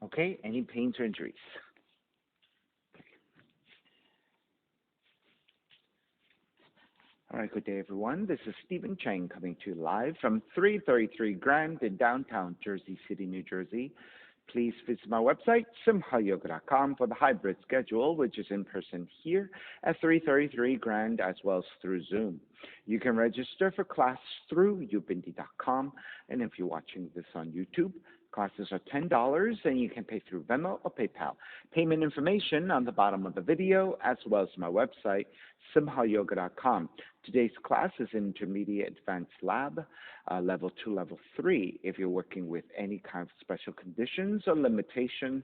Okay, any pains or injuries? All right, good day, everyone. This is Stephen Chang coming to you live from 333 Grand in downtown Jersey City, New Jersey. Please visit my website, simhayoga.com, for the hybrid schedule, which is in person here at 333 Grand as well as through Zoom. You can register for class through ubindi.com, and if you're watching this on YouTube, classes are $10, and you can pay through Venmo or PayPal. Payment information on the bottom of the video, as well as my website, simhayoga.com. Today's class is Intermediate Advanced Lab, Level 2, Level 3. If you're working with any kind of special conditions or limitations,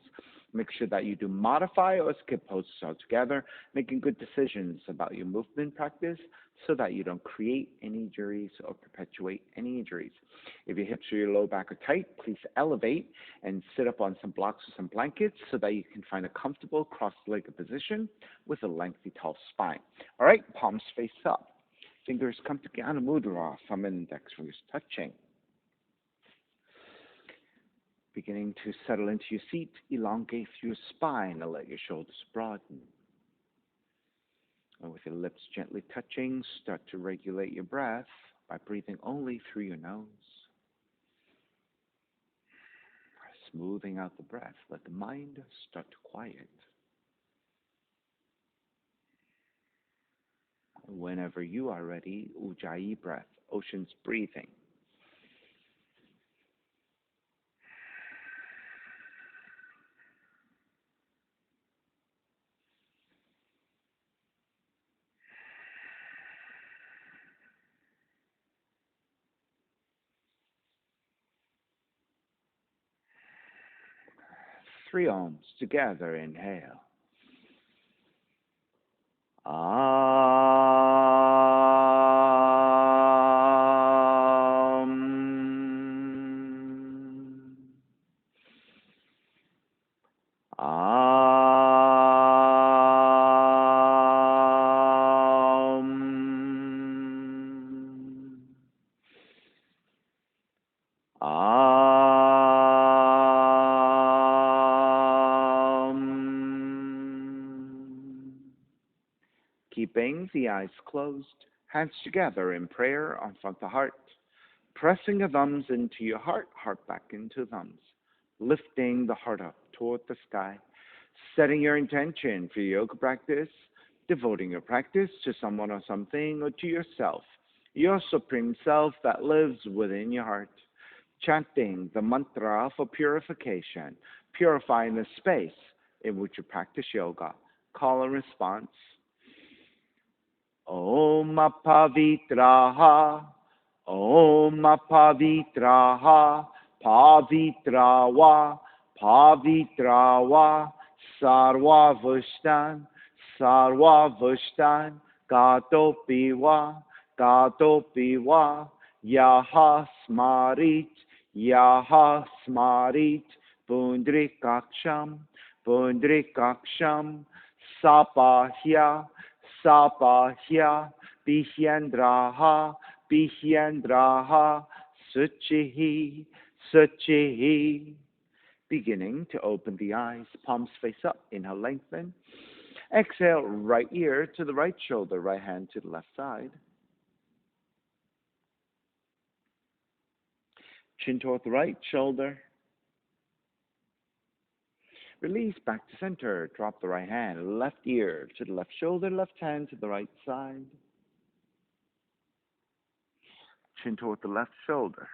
make sure that you do modify or skip poses altogether, making good decisions about your movement practice so that you don't create any injuries or perpetuate any injuries. If your hips or your low back are tight, please elevate and sit up on some blocks or some blankets so that you can find a comfortable cross-legged position with a lengthy, tall spine. All right, palms face up. Fingers come to Jnana Mudra, thumb and index fingers touching. Beginning to settle into your seat, elongate through your spine and let your shoulders broaden. And with your lips gently touching, start to regulate your breath by breathing only through your nose. Smoothing out the breath, let the mind start to quiet. Whenever you are ready, Ujjayi breath, ocean's breathing. Three ohms together, inhale. Keeping the eyes closed, hands together in prayer on front of the heart, pressing the thumbs into your heart, heart back into thumbs, lifting the heart up toward the sky, setting your intention for your yoga practice, devoting your practice to someone or something or to yourself, your supreme self that lives within your heart, chanting the mantra for purification, purifying the space in which you practice yoga. Call and response. Om Pavitraha, Om Pavitraha, Pavitrawa, Pavitrawa, Sarva Vushtan, Sarva Vushtan, Gato Piva, Yaha Smarit, Yaha Smarit, Pundrikaksham, Pundrikaksham, Sapahya, Sapahya, Bihyandraha, Bihyandraha, Suchihi, Suchihi. Beginning to open the eyes, palms face up, inhale, lengthen. Exhale, right ear to the right shoulder, right hand to the left side. Chin toward the right shoulder. Release back to center. Drop the right hand, left ear to the left shoulder, left hand to the right side. Chin toward the left shoulder.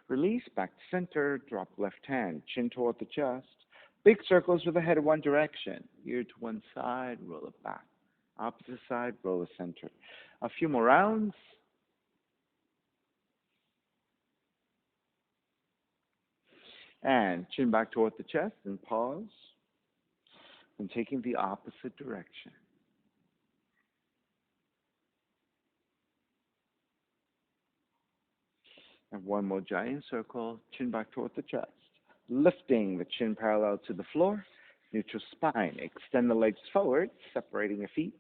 Release back to center. Drop left hand, chin toward the chest. Big circles with the head in one direction. Ear to one side, roll it back. Opposite side, roll the center. A few more rounds. And chin back toward the chest and pause. And taking the opposite direction. And one more giant circle, chin back toward the chest. Lifting the chin parallel to the floor. Neutral spine. Extend the legs forward, separating your feet.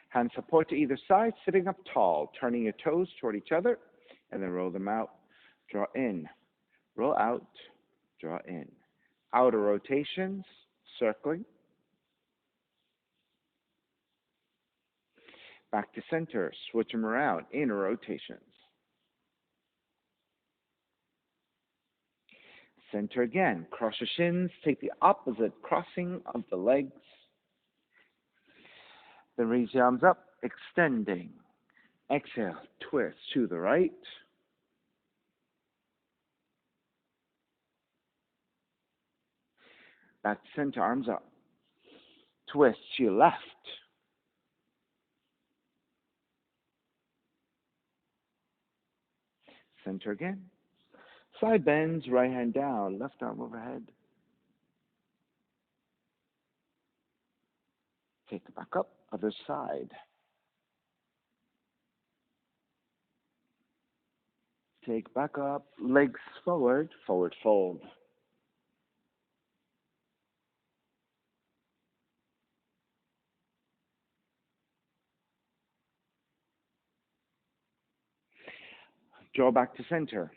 Hand support to either side, sitting up tall, turning your toes toward each other, and then roll them out. Draw in, roll out, Draw in. Outer rotations, circling. Back to center, switch them around, inner rotations. Center again, cross your shins, take the opposite crossing of the legs. Then raise the arms up, extending. Exhale, twist to the right. Back to center, arms up. Twist to your left. Center again. Side bends, right hand down, left arm overhead. Take it back up, other side. Take back up, legs forward, forward fold. Draw back to center.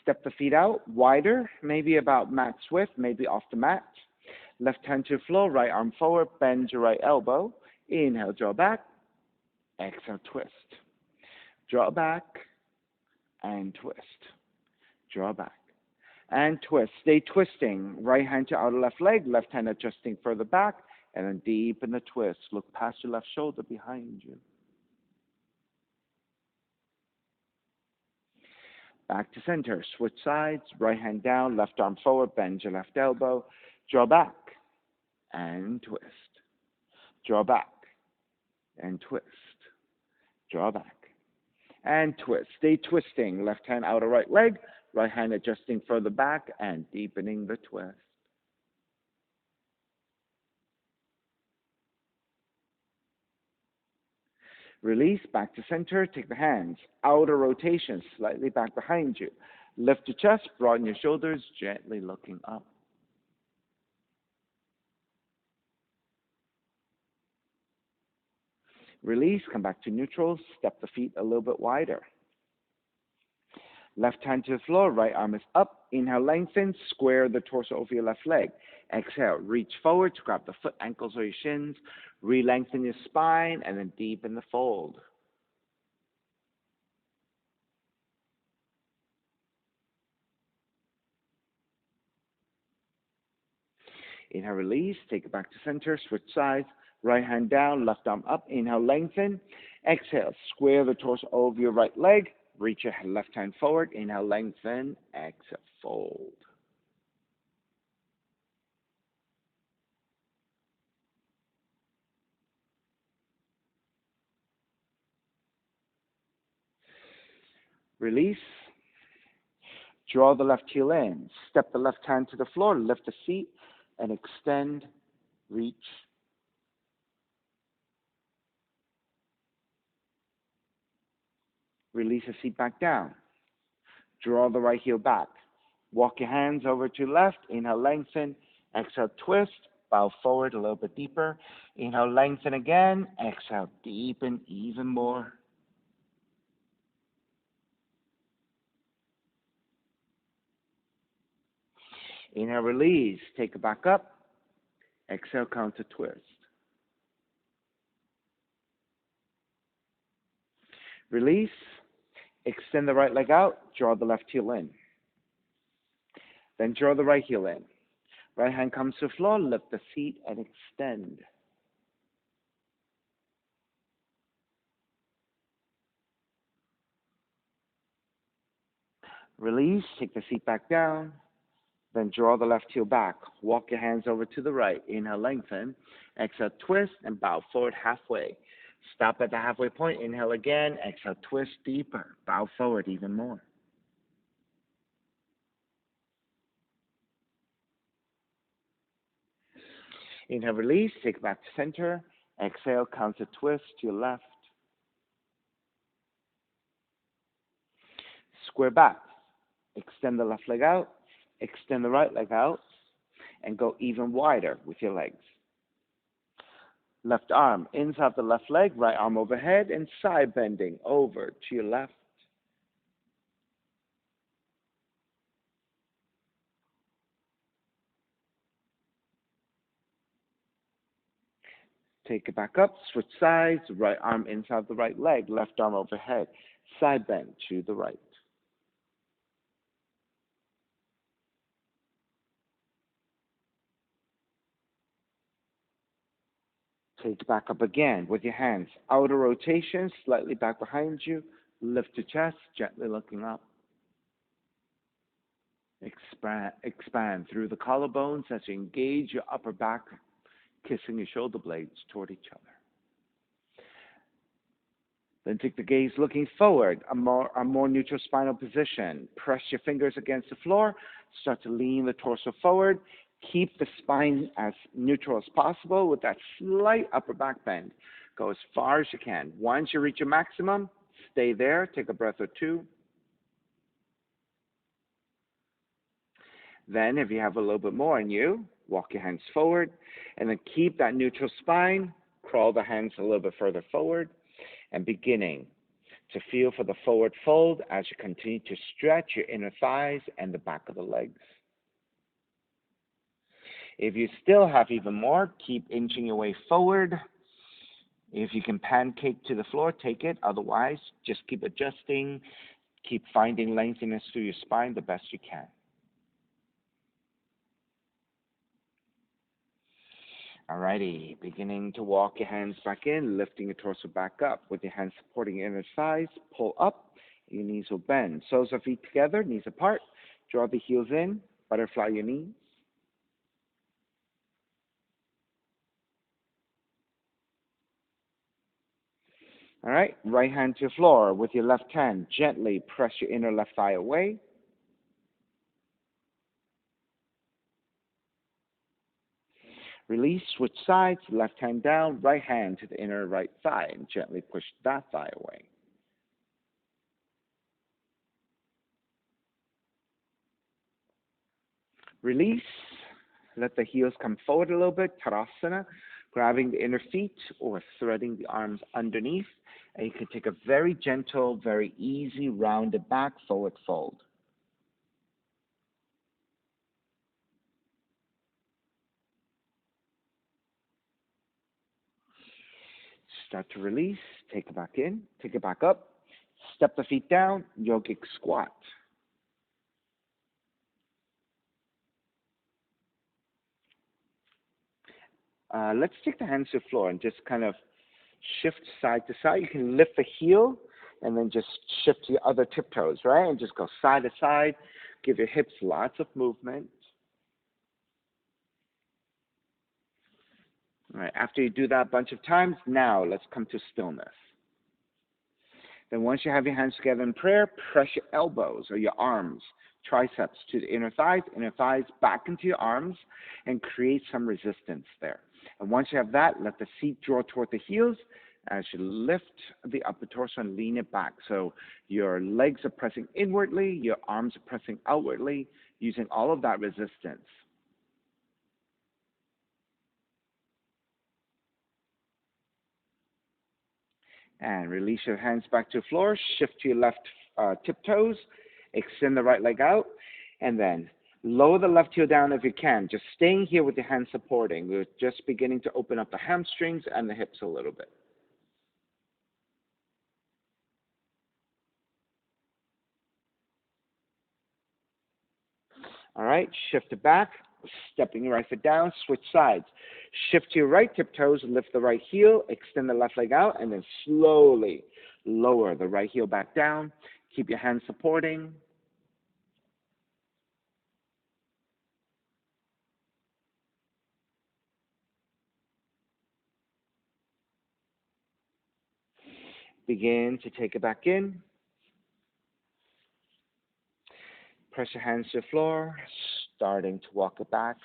Step the feet out, wider, maybe about mat width, maybe off the mat. Left hand to the floor, right arm forward, bend your right elbow. Inhale, draw back. Exhale, twist. Draw back and twist. Draw back and twist. Stay twisting. Right hand to outer left leg, left hand adjusting further back, and then deepen the twist. Look past your left shoulder behind you. Back to center. Switch sides. Right hand down, left arm forward, bend your left elbow. Draw back and twist. Draw back and twist. Draw back and twist. Stay twisting. Left hand outer right leg, right hand adjusting further back and deepening the twist. Release, back to center, take the hands. Outer rotation, slightly back behind you. Lift your chest, broaden your shoulders, gently looking up. Release, come back to neutral, step the feet a little bit wider. Left hand to the floor, right arm is up. Inhale, lengthen, square the torso over your left leg. Exhale, reach forward to grab the foot, ankles, or your shins. Re-lengthen your spine, and then deepen the fold. Inhale, release, take it back to center, switch sides. Right hand down, left arm up. Inhale, lengthen. Exhale, square the torso over your right leg. Reach your left hand forward. Inhale, lengthen. Exhale, fold. Release. Draw the left heel in. Step the left hand to the floor. Lift the seat and extend. Reach. Release the seat back down. Draw the right heel back. Walk your hands over to left. Inhale, lengthen. Exhale, twist. Bow forward a little bit deeper. Inhale, lengthen again. Exhale, deepen even more. Inhale, release. Take it back up. Exhale, counter twist. Release. Extend the right leg out. Draw the left heel in. Then draw the right heel in. Right hand comes to the floor. Lift the seat and extend. Release. Take the seat back down. Then draw the left heel back. Walk your hands over to the right. Inhale, lengthen. Exhale, twist and bow forward halfway. Stop at the halfway point. Inhale again. Exhale, twist deeper. Bow forward even more. Inhale, release. Take it back to center. Exhale, counter twist to your left. Square back. Extend the left leg out. Extend the right leg out. And go even wider with your legs. Left arm inside the left leg, right arm overhead, and side bending over to your left. Take it back up, switch sides, right arm inside the right leg, left arm overhead, side bend to the right. Take it back up again with your hands. Outer rotation, slightly back behind you. Lift your chest, gently looking up. Expand through the collarbones as you engage your upper back, kissing your shoulder blades toward each other. Then take the gaze looking forward, a more neutral spinal position. Press your fingers against the floor. Start to lean the torso forward. Keep the spine as neutral as possible with that slight upper back bend. Go as far as you can. Once you reach your maximum, stay there. Take a breath or two. Then, if you have a little bit more in you, walk your hands forward. And then keep that neutral spine. Crawl the hands a little bit further forward. And beginning to feel for the forward fold as you continue to stretch your inner thighs and the back of the legs. If you still have even more, keep inching your way forward. If you can pancake to the floor, take it. Otherwise, just keep adjusting. Keep finding lengthiness through your spine the best you can. Alrighty, beginning to walk your hands back in, lifting your torso back up with your hands supporting your inner thighs. Pull up, your knees will bend. Soles of feet together, knees apart. Draw the heels in, butterfly your knees. All right, right hand to the floor with your left hand. Gently press your inner left thigh away. Release, switch sides, left hand down, right hand to the inner right thigh, and gently push that thigh away. Release, let the heels come forward a little bit, Tadasana, grabbing the inner feet or threading the arms underneath. And you can take a very gentle, very easy, rounded back forward fold. Start to release, take it back in, take it back up. Step the feet down, yogic squat. Let's take the hands to the floor and just kind of shift side to side. You can lift the heel and then just shift to your other tiptoes, right? And just go side to side. Give your hips lots of movement. All right, after you do that a bunch of times, now let's come to stillness. Then once you have your hands together in prayer, press your elbows or your arms, triceps to the inner thighs back into your arms, and create some resistance there. And once you have that, let the seat draw toward the heels as you lift the upper torso and lean it back. So your legs are pressing inwardly, your arms are pressing outwardly, using all of that resistance. And release your hands back to the floor. Shift to your left tiptoes. Extend the right leg out. And then lower the left heel down if you can. Just staying here with your hands supporting. We're just beginning to open up the hamstrings and the hips a little bit. All right, shift it back. Stepping your right foot down, switch sides. Shift to your right tiptoes, lift the right heel, extend the left leg out, and then slowly lower the right heel back down. Keep your hands supporting. Begin to take it back in. Press your hands to the floor, starting to walk it back.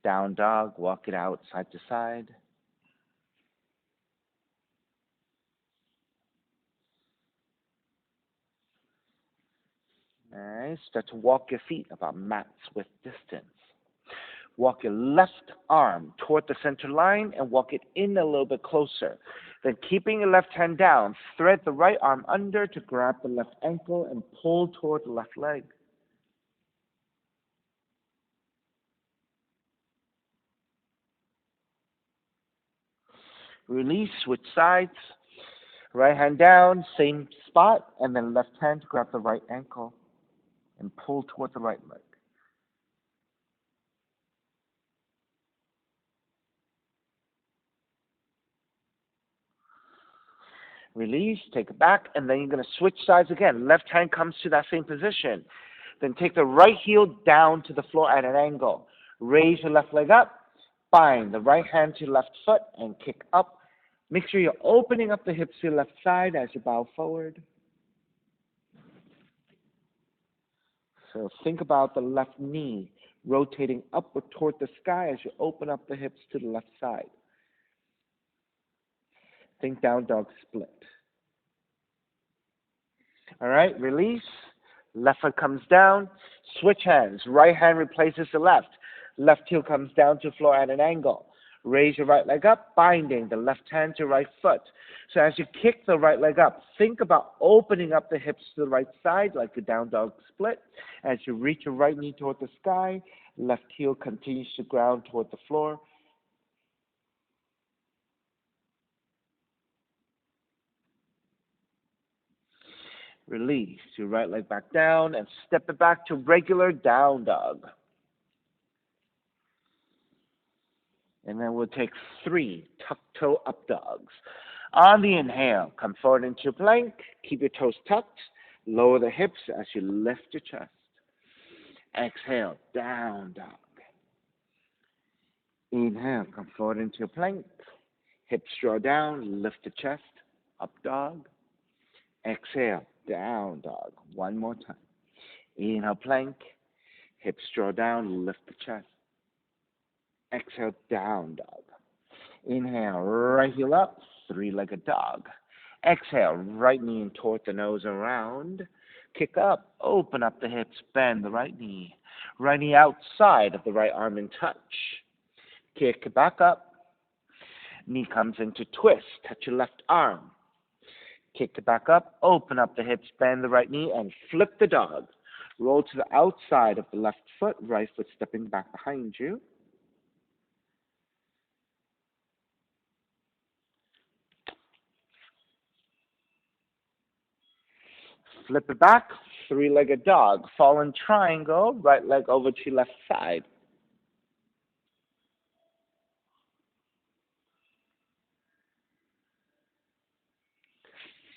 Down dog, walk it out side to side. All right, start to walk your feet about mats with distance. Walk your left arm toward the center line and walk it in a little bit closer. Then keeping your left hand down, thread the right arm under to grab the left ankle and pull toward the left leg. Release, switch sides. Right hand down, same spot, and then left hand grab the right ankle and pull toward the right leg. Release, take it back, and then you're going to switch sides again. Left hand comes to that same position. Then take the right heel down to the floor at an angle. Raise your left leg up, bind the right hand to left foot, and kick up. Make sure you're opening up the hips to the left side as you bow forward. So think about the left knee rotating upward toward the sky as you open up the hips to the left side. Think down dog split. All right, release. Left foot comes down. Switch hands. Right hand replaces the left. Left heel comes down to floor at an angle. Raise your right leg up, binding the left hand to right foot. So as you kick the right leg up, think about opening up the hips to the right side like a down dog split. As you reach your right knee toward the sky, left heel continues to ground toward the floor. Release your right leg back down and step it back to regular down dog. And then we'll take 3 tuck toe up dogs. On the inhale, come forward into plank. Keep your toes tucked. Lower the hips as you lift your chest. Exhale, down dog. Inhale, come forward into plank. Hips draw down, lift the chest, up dog. Exhale, down dog. One more time. Inhale, plank. Hips draw down, lift the chest. Exhale, down dog. Inhale, right heel up, 3-legged dog. Exhale, right knee in toward the nose around. Kick up, open up the hips, bend the right knee. Right knee outside of the right arm in touch. Kick back up. Knee comes into twist, touch your left arm. Kick it back up, open up the hips, bend the right knee, and flip the dog. Roll to the outside of the left foot, right foot stepping back behind you. Flip it back, 3-legged dog. Fallen triangle, right leg over to left side.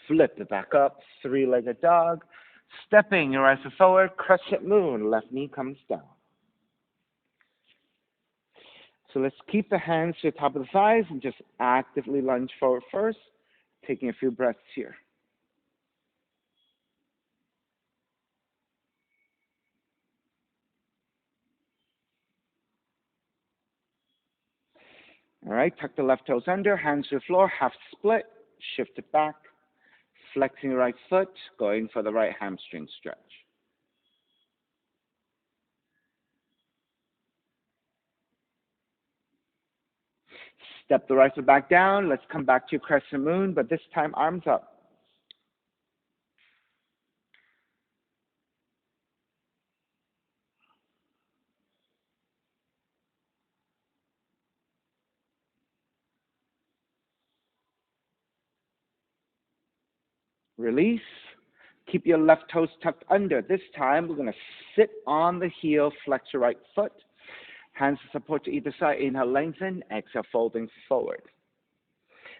Flip it back up, 3-legged dog. Stepping your right foot forward, crescent moon, left knee comes down. So let's keep the hands to the top of the thighs and just actively lunge forward first, taking a few breaths here. All right, tuck the left toes under, hands to the floor, half split, shift it back, flexing the right foot, going for the right hamstring stretch. Step the right foot back down. Let's come back to crescent moon, but this time arms up. Release. Keep your left toes tucked under. This time, we're going to sit on the heel, flex your right foot. Hands to support to either side. Inhale, lengthen. Exhale, folding forward.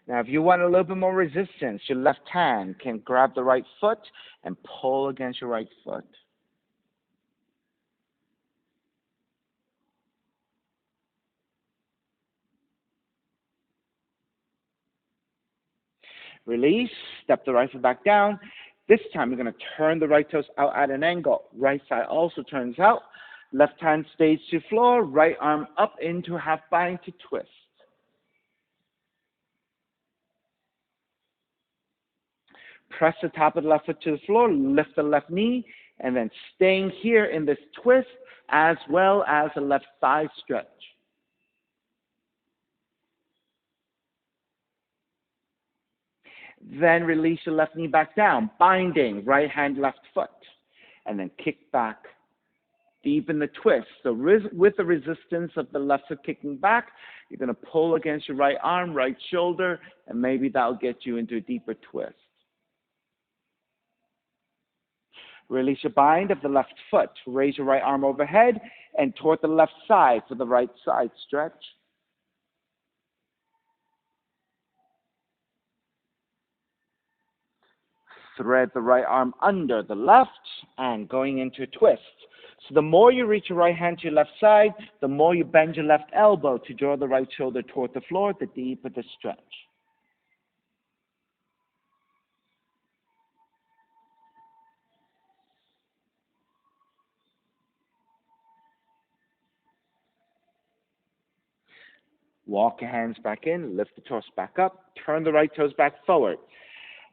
Now, if you want a little bit more resistance, your left hand can grab the right foot and pull against your right foot. Release. Step the right foot back down. This time, you're going to turn the right toes out at an angle. Right side also turns out. Left hand stays to floor. Right arm up into half bind to twist. Press the top of the left foot to the floor. Lift the left knee. And then staying here in this twist as well as a left thigh stretch. Then release your left knee back down, binding right hand, left foot. And then kick back Deepen the twist. So with the resistance of the left foot kicking back, you're going to pull against your right arm, right shoulder, and maybe that'll get you into a deeper twist. Release your bind of the left foot. Raise your right arm overhead and toward the left side for the right side stretch. Thread the right arm under the left and going into a twist. So the more you reach your right hand to your left side, the more you bend your left elbow to draw the right shoulder toward the floor, the deeper the stretch. Walk your hands back in, lift the toes back up, turn the right toes back forward.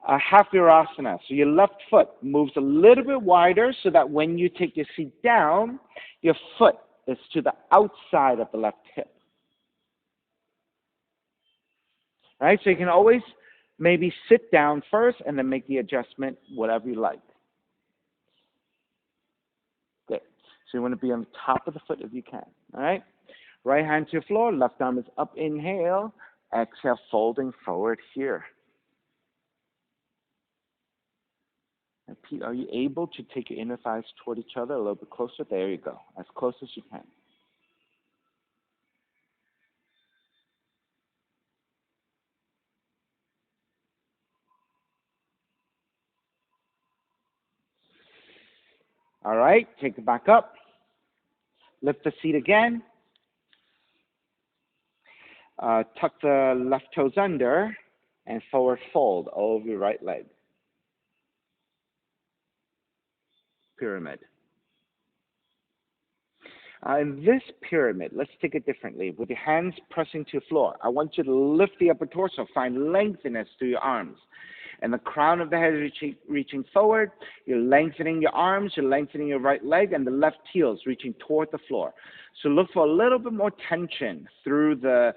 Half virasana. So your left foot moves a little bit wider so that when you take your seat down, your foot is to the outside of the left hip. All right, so you can always maybe sit down first and then make the adjustment, whatever you like. Good. So you want to be on the top of the foot if you can. All right. Right hand to your floor, left arm is up, inhale. Exhale, folding forward here. And Pete, are you able to take your inner thighs toward each other a little bit closer? There you go, as close as you can. All right, take it back up. Lift the seat again. Tuck the left toes under and forward fold over your right leg. Pyramid. In this pyramid, let's take it differently. With your hands pressing to the floor, I want you to lift the upper torso, find lengthiness through your arms. And the crown of the head is reaching forward. You're lengthening your arms, you're lengthening your right leg, and the left heel is reaching toward the floor. So look for a little bit more tension through the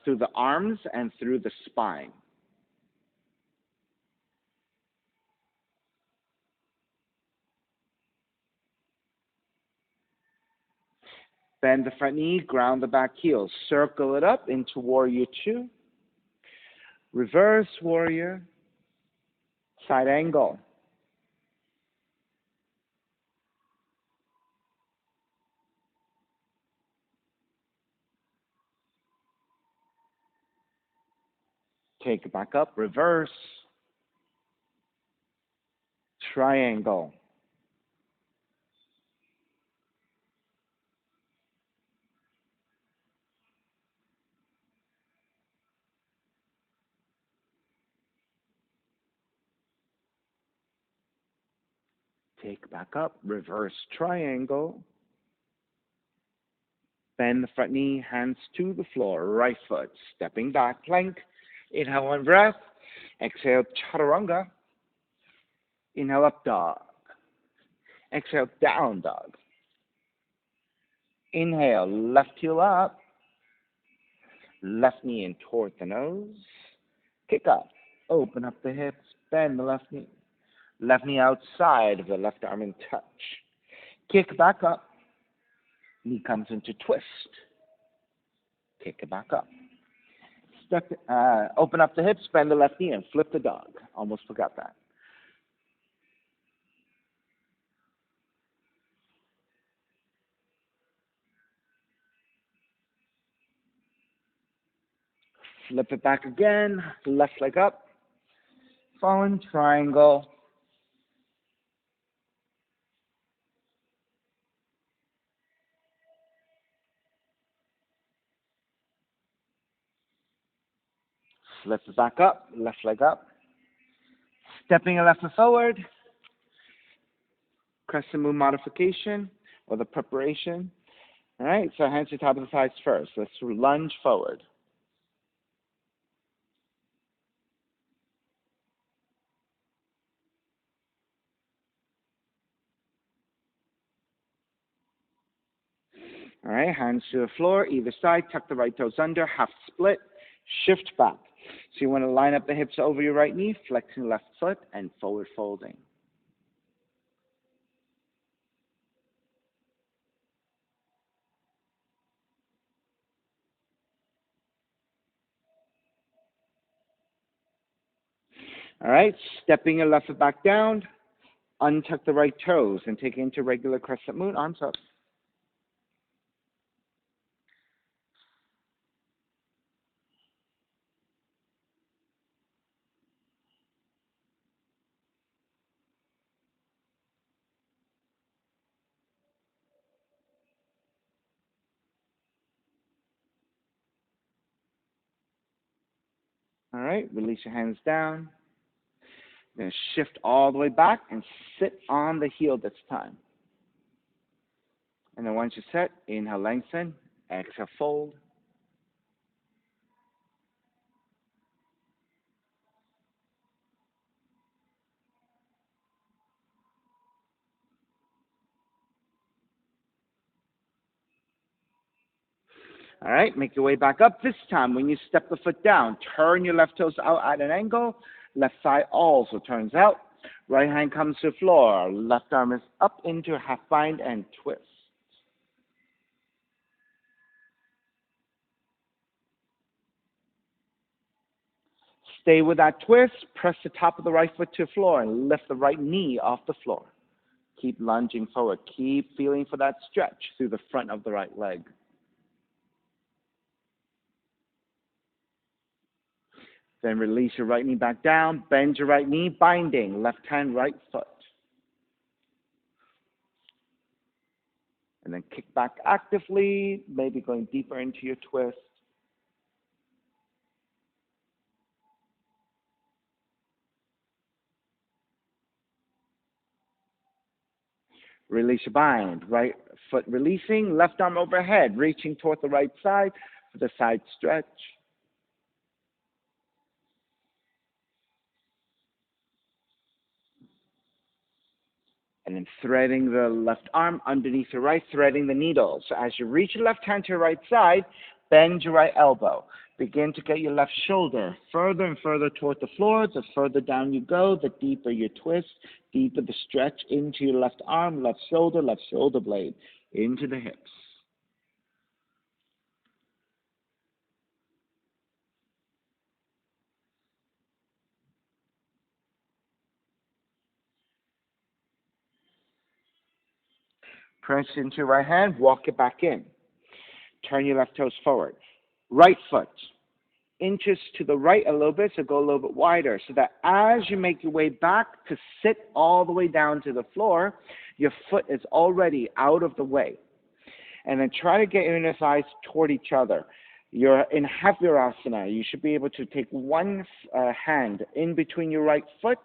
through the arms and through the spine. Bend the front knee, ground the back heel. Circle it up into warrior two. Reverse warrior. Side angle. Take it back up. Reverse. Triangle. Take back up, reverse triangle. Bend the front knee, hands to the floor, right foot, stepping back, plank. Inhale, one breath. Exhale, chaturanga. Inhale, up dog. Exhale, down dog. Inhale, left heel up. Left knee in toward the nose. Kick up. Open up the hips, bend the left knee. Left knee outside of the left arm in touch. Kick back up. Knee comes into twist. Kick it back up. Open up the hips, bend the left knee, and flip the dog. Almost forgot that. Flip it back again. Left leg up. Fallen triangle. Flip it back up. Left leg up. Stepping a left foot forward. Crescent moon modification or the preparation. All right, so hands to the top of the thighs first. Let's lunge forward. All right, hands to the floor, either side, tuck the right toes under, half split, shift back. So you want to line up the hips over your right knee, flexing left foot, and forward folding. All right, stepping your left foot back down, untuck the right toes and take it into regular crescent moon, arms up. All right, release your hands down. Then shift all the way back and sit on the heel this time. And then once you're set, inhale, lengthen, exhale, fold. All right, make your way back up. This time, when you step the foot down, turn your left toes out at an angle. Left thigh also turns out. Right hand comes to the floor. Left arm is up into a half bind and twist. Stay with that twist. Press the top of the right foot to the floor and lift the right knee off the floor. Keep lunging forward. Keep feeling for that stretch through the front of the right leg. Then release your right knee back down. Bend your right knee, binding left hand, right foot. And then kick back actively, maybe going deeper into your twist. Release your bind. Right foot releasing, left arm overhead, reaching toward the right side for the side stretch. And then threading the left arm underneath your right, threading the needle. So as you reach your left hand to your right side, bend your right elbow. Begin to get your left shoulder further and further toward the floor. The further down you go, the deeper your twist, deeper the stretch into your left arm, left shoulder blade, into the hips. Press into your right hand, walk it back in. Turn your left toes forward. Right foot, inches to the right a little bit, so go a little bit wider, so that as you make your way back to sit all the way down to the floor, your foot is already out of the way. And then try to get your inner thighs toward each other. You're in Havirasana. You should be able to take one hand in between your right foot,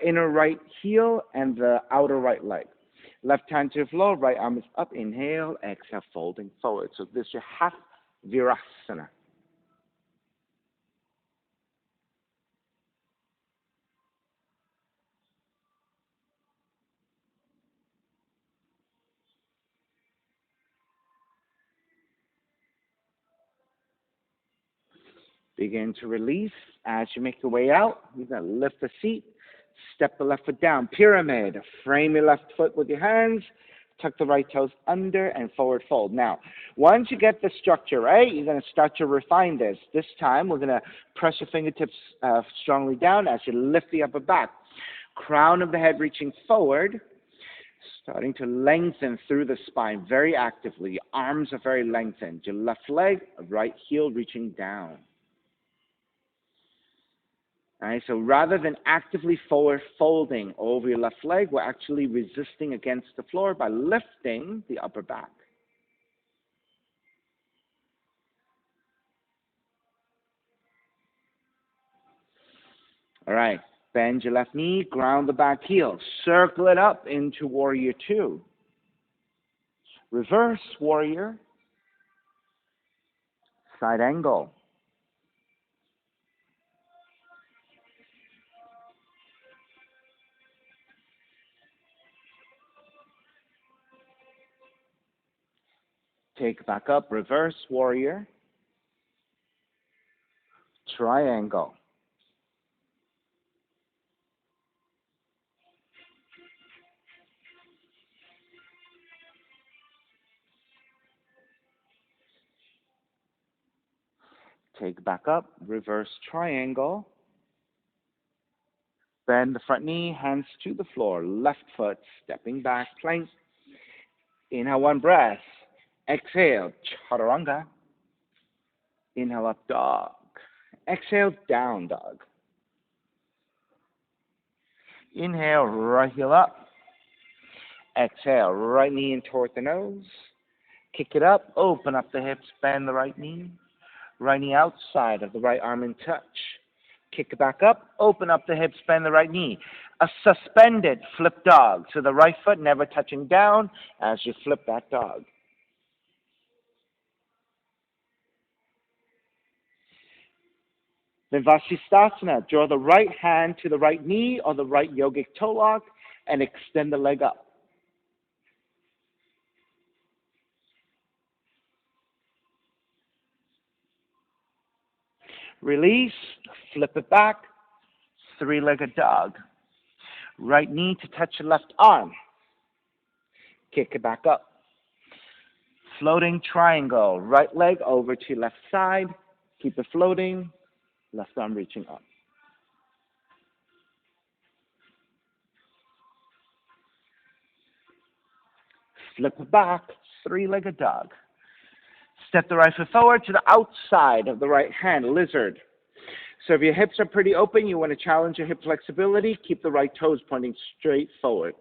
inner right heel, and the outer right leg. Left hand to the floor, right arm is up. Inhale, exhale, folding forward. So this is your Havirasana. Begin to release as you make your way out. You're going to lift the seat, step the left foot down, pyramid. Frame your left foot with your hands, tuck the right toes under, and forward fold. Now, once you get the structure right, you're going to start to refine this. This time, we're going to press your fingertips strongly down as you lift the upper back. Crown of the head reaching forward, starting to lengthen through the spine very actively. Your arms are very lengthened. Your left leg, right heel reaching down. All right, so rather than actively forward folding over your left leg, we're actually resisting against the floor by lifting the upper back. All right, bend your left knee, ground the back heel, circle it up into warrior two. Reverse warrior, side angle. Take back up, reverse warrior, triangle. Take back up, reverse triangle. Bend the front knee, hands to the floor, left foot stepping back, plank. Inhale, one breath. Exhale, chaturanga. Inhale, up dog. Exhale, down dog. Inhale, right heel up. Exhale, right knee in toward the nose. Kick it up, open up the hips, bend the right knee. Right knee outside of the right arm in touch. Kick it back up, open up the hips, bend the right knee. A suspended flip dog. So the right foot never touching down as you flip that dog. Then Vasisthasana. Draw the right hand to the right knee or the right yogic toe lock and extend the leg up. Release, flip it back, three-legged dog. Right knee to touch your left arm. Kick it back up. Floating triangle. Right leg over to left side. Keep it floating. Left arm reaching up. Flip it back. Three-legged dog. Step the right foot forward to the outside of the right hand. Lizard. So if your hips are pretty open, you want to challenge your hip flexibility, keep the right toes pointing straight forward.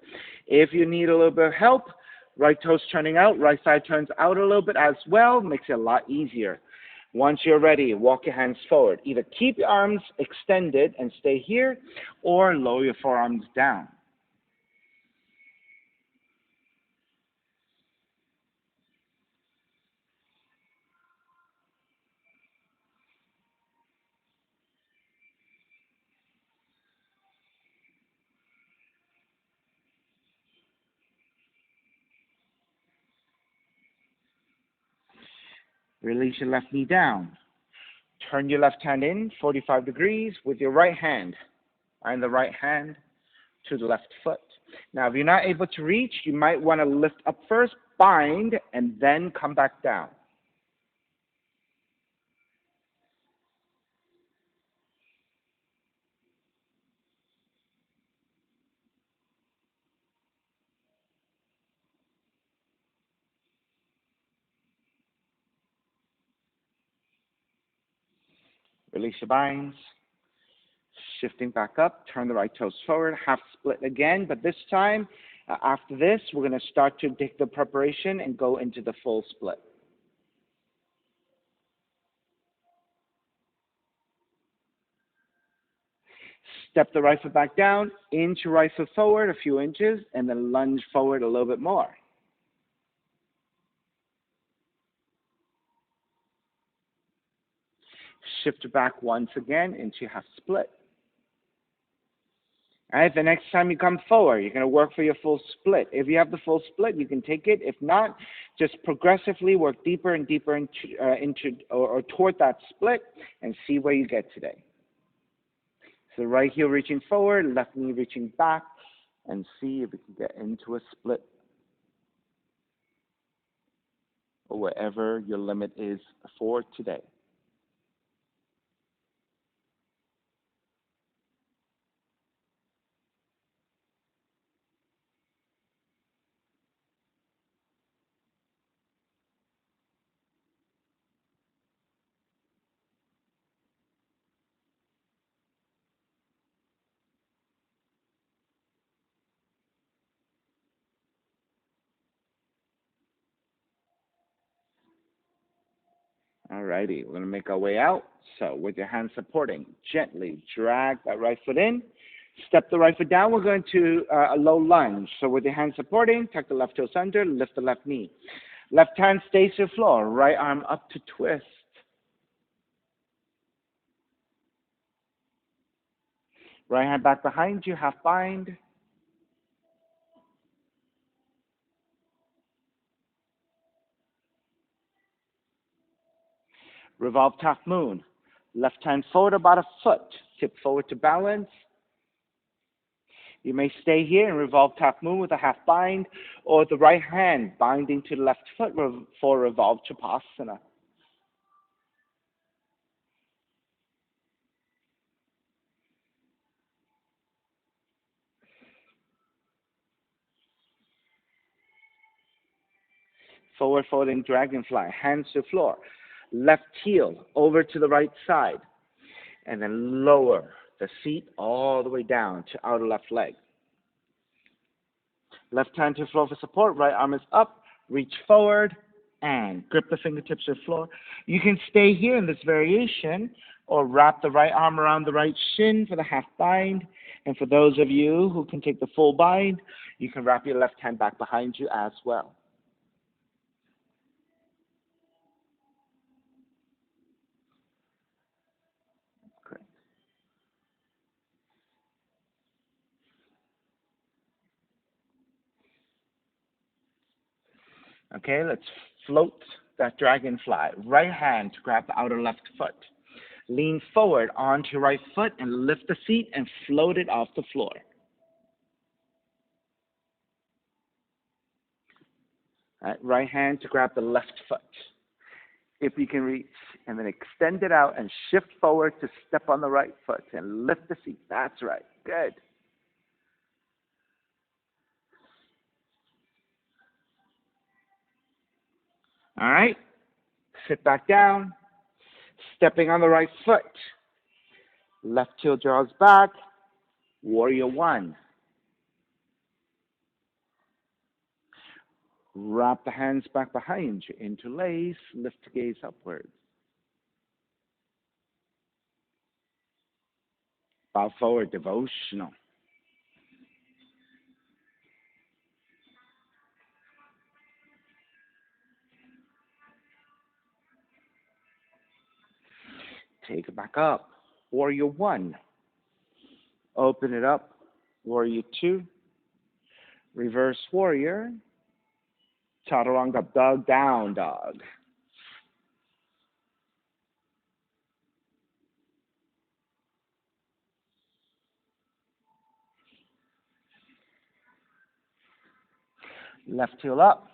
If you need a little bit of help, right toes turning out, right side turns out a little bit as well, makes it a lot easier. Once you're ready, walk your hands forward. Either keep your arms extended and stay here, or lower your forearms down. Release your left knee down. Turn your left hand in 45 degrees with your right hand, and the right hand to the left foot. Now, if you're not able to reach, you might want to lift up first, bind, and then come back down. Release your binds. Shifting back up, turn the right toes forward, half split again, but this time, after this, we're going to start to take the preparation and go into the full split. Step the right foot back down, inch your right foot forward a few inches, and then lunge forward a little bit more. Shift back once again into half split. All right, the next time you come forward, you're going to work for your full split. If you have the full split, you can take it. If not, just progressively work deeper and deeper into or toward that split and see where you get today. So right heel reaching forward, left knee reaching back, and see if we can get into a split or wherever your limit is for today. All righty, we're going to make our way out. So with your hands supporting, gently drag that right foot in. Step the right foot down. We're going to a low lunge. So with your hands supporting, tuck the left toes under, lift the left knee. Left hand stays to the floor, right arm up to twist. Right hand back behind you, half bind. Revolve half moon. Left hand forward about a foot. Tip forward to balance. You may stay here and revolve half moon with a half bind, or the right hand binding to the left foot for revolve Chapasana. Forward folding dragonfly, hands to floor. Left heel over to the right side. And then lower the seat all the way down to outer left leg. Left hand to floor for support. Right arm is up. Reach forward and grip the fingertips to the floor. You can stay here in this variation or wrap the right arm around the right shin for the half bind. And for those of you who can take the full bind, you can wrap your left hand back behind you as well. Great. Okay, let's float that dragonfly. Right hand to grab the outer left foot. Lean forward onto right foot and lift the seat and float it off the floor. Right hand to grab the left foot, if you can reach, and then extend it out and shift forward to step on the right foot and lift the seat. That's right. Good. All right. Sit back down. Stepping on the right foot. Left heel draws back. Warrior one. Wrap the hands back behind you. Interlace. Lift the gaze upwards. Bow forward. Devotional. Take it back up. Warrior one. Open it up. Warrior two. Reverse warrior. Chaturanga dog, down dog. Left heel up.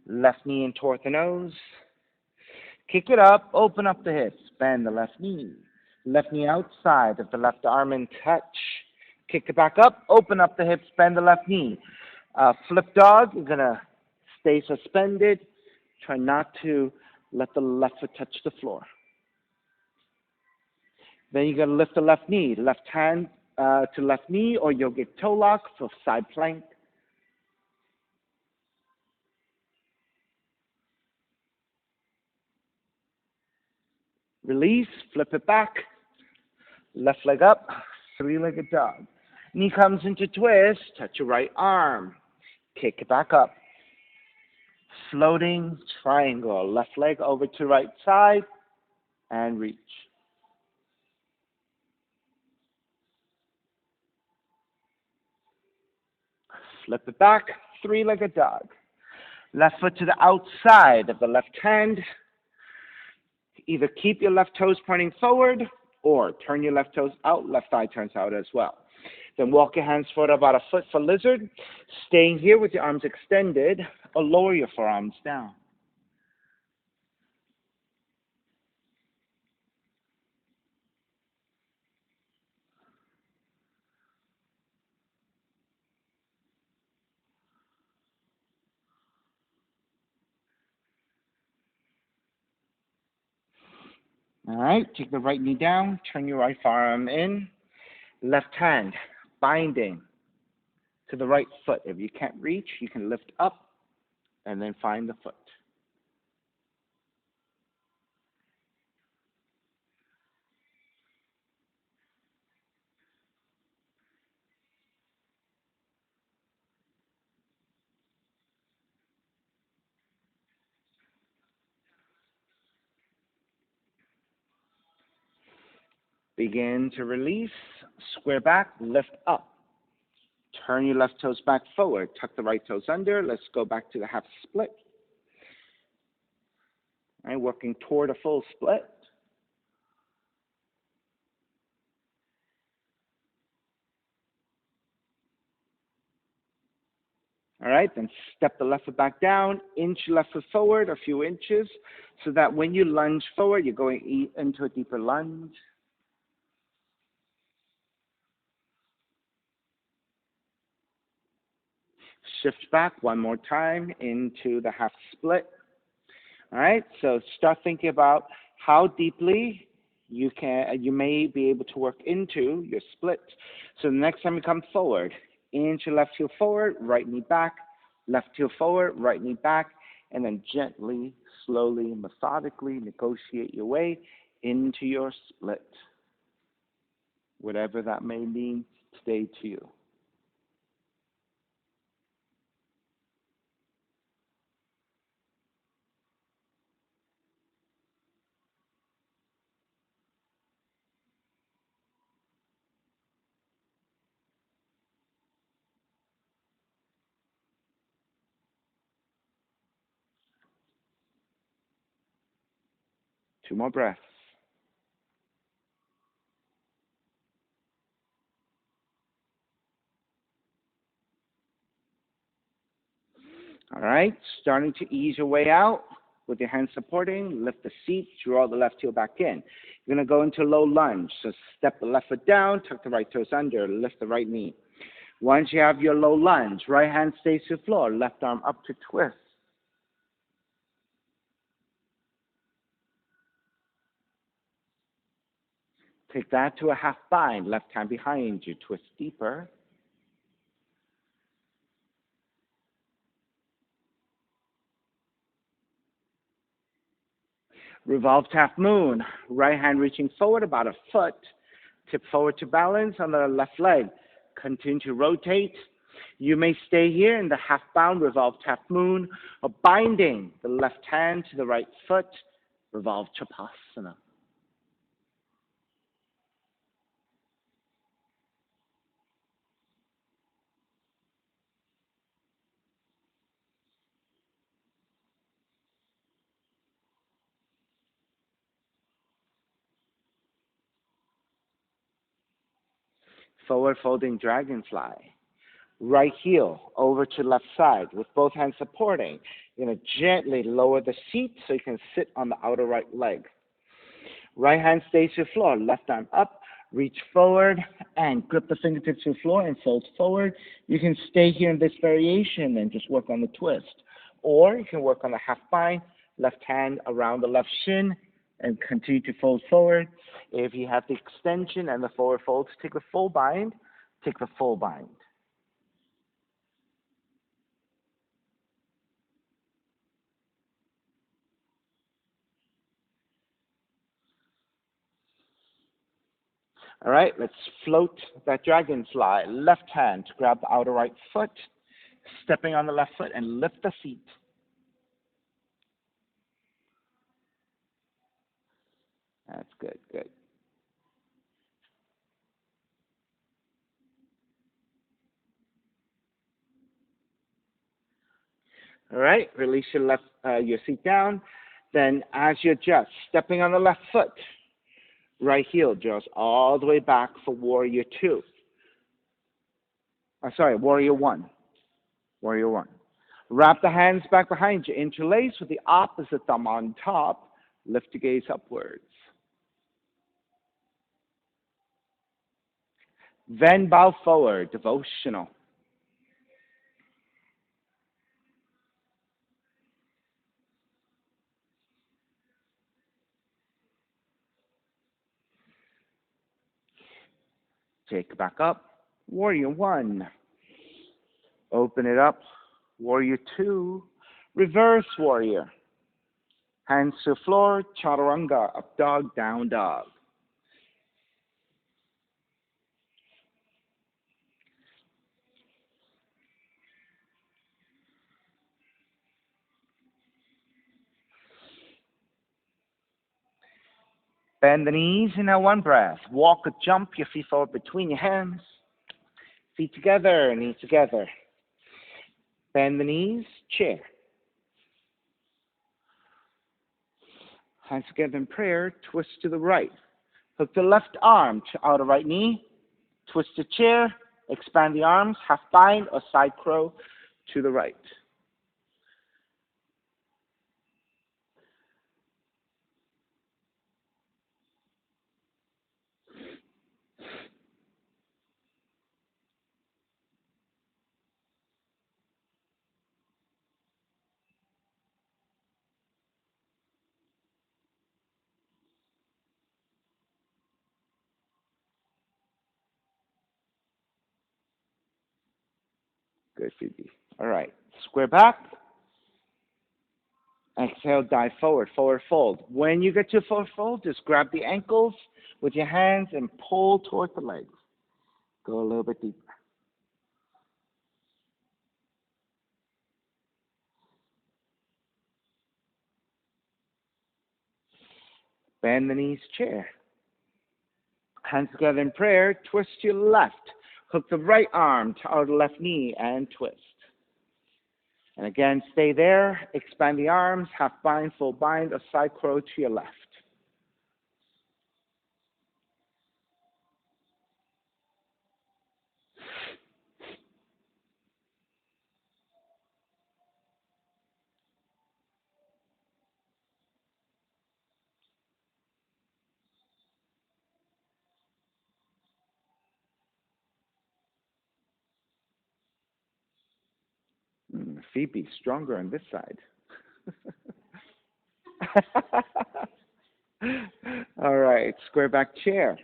Left knee in toward the nose. Kick it up, open up the hips, bend the left knee. Left knee outside of the left arm and touch. Kick it back up, open up the hips, bend the left knee. Flip dog, you're going to stay suspended. Try not to let the left foot touch the floor. Then you're going to lift the left knee. Left hand to left knee or yogic toe lock for side plank. Release, flip it back. Left leg up, three-legged dog. Knee comes into twist, touch your right arm. Kick it back up. Floating triangle. Left leg over to right side and reach. Flip it back, three-legged dog. Left foot to the outside of the left hand. Either keep your left toes pointing forward or turn your left toes out, left thigh turns out as well. Then walk your hands forward about a foot for lizard. Staying here with your arms extended or lower your forearms down. All right, take the right knee down, turn your right forearm in. Left hand binding to the right foot. If you can't reach, you can lift up and then find the foot. Begin to release, square back, lift up. Turn your left toes back forward, tuck the right toes under. Let's go back to the half split. All right, working toward a full split. All right, then step the left foot back down, inch left foot forward a few inches so that when you lunge forward, you're going into a deeper lunge. shift back one more time into the half split. All right, so start thinking about how deeply you may be able to work into your split. So the next time you come forward, inch your left heel forward, right knee back, left heel forward, right knee back, and then gently, slowly, methodically negotiate your way into your split, whatever that may mean today to you. Two more breaths. All right, starting to ease your way out with your hands supporting, lift the seat, draw the left heel back in. You're going to go into low lunge. So step the left foot down, tuck the right toes under, lift the right knee. Once you have your low lunge, right hand stays to the floor, left arm up to twist. Take that to a half bind, left hand behind you, twist deeper. Revolve to half moon, right hand reaching forward about a foot, tip forward to balance on the left leg. Continue to rotate. You may stay here in the half bound, revolve to half moon, or binding the left hand to the right foot, revolve Chapasana. Forward folding dragonfly. Right heel over to left side with both hands supporting. You're going to gently lower the seat so you can sit on the outer right leg. Right hand stays to the floor, left arm up, reach forward and grip the fingertips to the floor and fold forward. You can stay here in this variation and just work on the twist. Or you can work on the half bind, left hand around the left shin and continue to fold forward. If you have the extension and the forward fold, take the full bind, take the full bind. All right, let's float that dragonfly. Left hand to grab the outer right foot, stepping on the left foot and lift the seat. That's good, good. All right, release your seat down. Then as you adjust, stepping on the left foot, right heel draws all the way back for warrior two. Warrior one. Warrior one. Wrap the hands back behind you, interlace with the opposite thumb on top. Lift your gaze upwards. Then bow forward, devotional. Take it back up. Warrior one. Open it up. Warrior two. Reverse warrior. Hands to floor. Chaturanga. Up dog, down dog. Bend the knees in a one breath. Walk or jump your feet forward between your hands. Feet together, knees together. Bend the knees, chair. Hands together in prayer, twist to the right. Hook the left arm to outer right knee. Twist the chair, expand the arms, half bind or side crow to the right. Good, Phoebe. All right. Square back. Exhale, dive forward, forward fold. When you get to forward fold, just grab the ankles with your hands and pull toward the legs. Go a little bit deeper. Bend the knees, chair. Hands together in prayer, twist to your left. Hook the right arm to our left knee and twist. And again, stay there. Expand the arms, half bind, full bind, or side crow to your left. Phoebe, stronger on this side. All right, square back chair.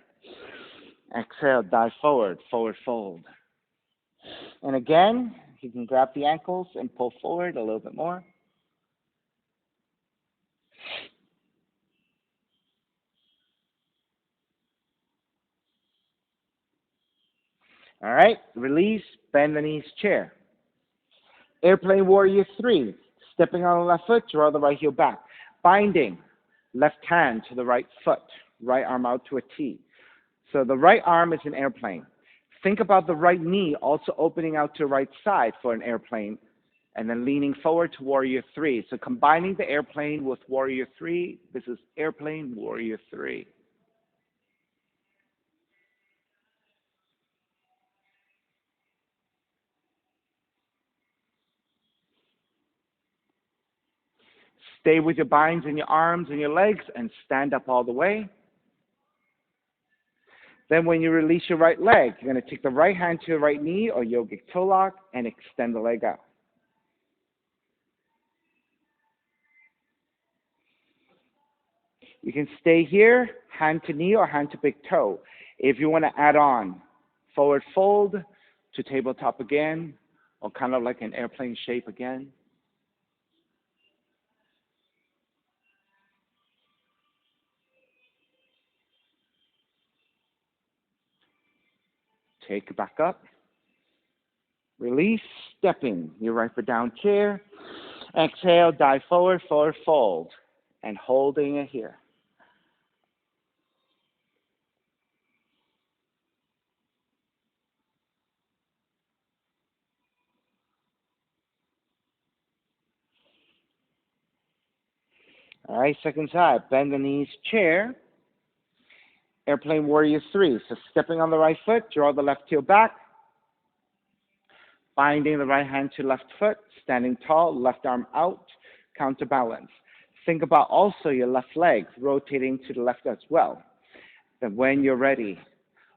Exhale, dive forward, forward fold. And again, you can grab the ankles and pull forward a little bit more. All right, release, bend the knees, chair. Airplane warrior 3. Stepping on the left foot, draw the right heel back. Binding, left hand to the right foot, right arm out to a T. So the right arm is an airplane. Think about the right knee also opening out to the right side for an airplane, and then leaning forward to warrior 3. So combining the airplane with warrior 3, this is airplane warrior 3. Stay with your binds in your arms and your legs and stand up all the way. Then when you release your right leg, you're going to take the right hand to your right knee or yogic toe lock and extend the leg out. You can stay here, hand to knee or hand to big toe. If you want to add on, forward fold to tabletop again, or kind of like an airplane shape again. Take it back up. Release, stepping your right foot down chair. Exhale, dive forward, forward fold, and holding it here. All right, second side, bend the knees, chair. Airplane warrior 3. So stepping on the right foot, draw the left heel back. Binding the right hand to left foot, standing tall, left arm out, counterbalance. Think about also your left leg rotating to the left as well. Then when you're ready,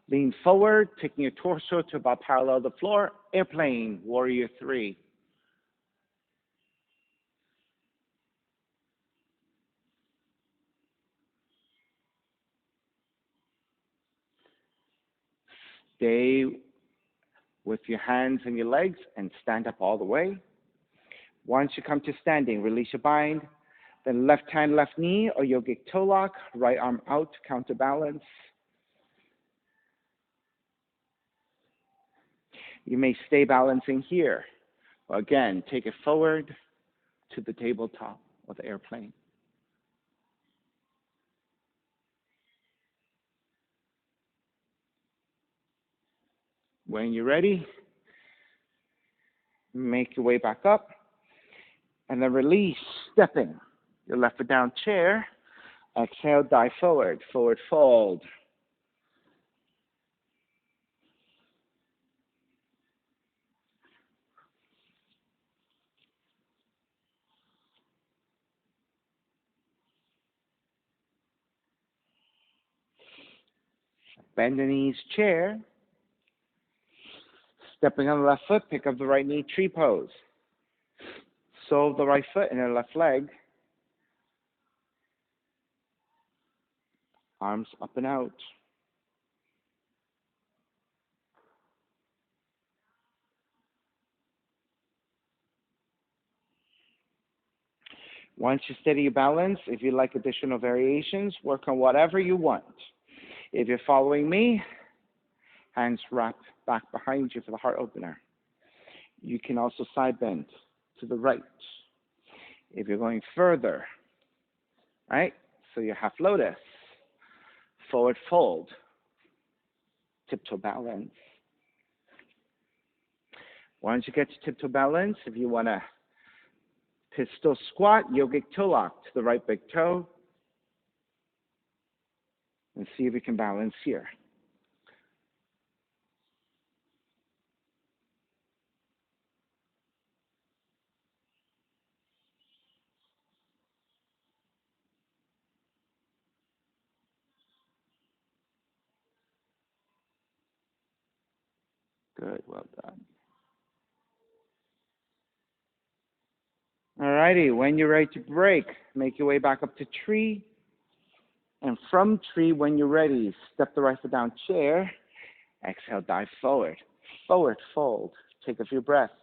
lean forward, taking your torso to about parallel the floor, airplane warrior 3. Stay with your hands and your legs and stand up all the way. Once you come to standing, release your bind. Then left hand, left knee, or yogic toe lock, right arm out, counterbalance. You may stay balancing here. Or again, take it forward to the tabletop of the airplane. When you're ready, make your way back up. And then release, stepping. Your left foot down chair. Exhale, dive forward, forward fold. Bend the knees, chair. Stepping on the left foot, pick up the right knee, tree pose. Sole the right foot in the left leg. Arms up and out. Once you steady your balance, if you like additional variations, work on whatever you want. If you're following me, hands wrap back behind you for the heart opener. You can also side bend to the right. If you're going further, right? So you half lotus, forward fold, tiptoe balance. Once you get to tiptoe balance, if you want to pistol squat, yogic toe lock to the right big toe, and see if you can balance here. Good, well done. All righty, when you're ready to break, make your way back up to tree. And from tree, when you're ready, step the right foot down, chair. Exhale, dive forward. Forward fold. Take a few breaths.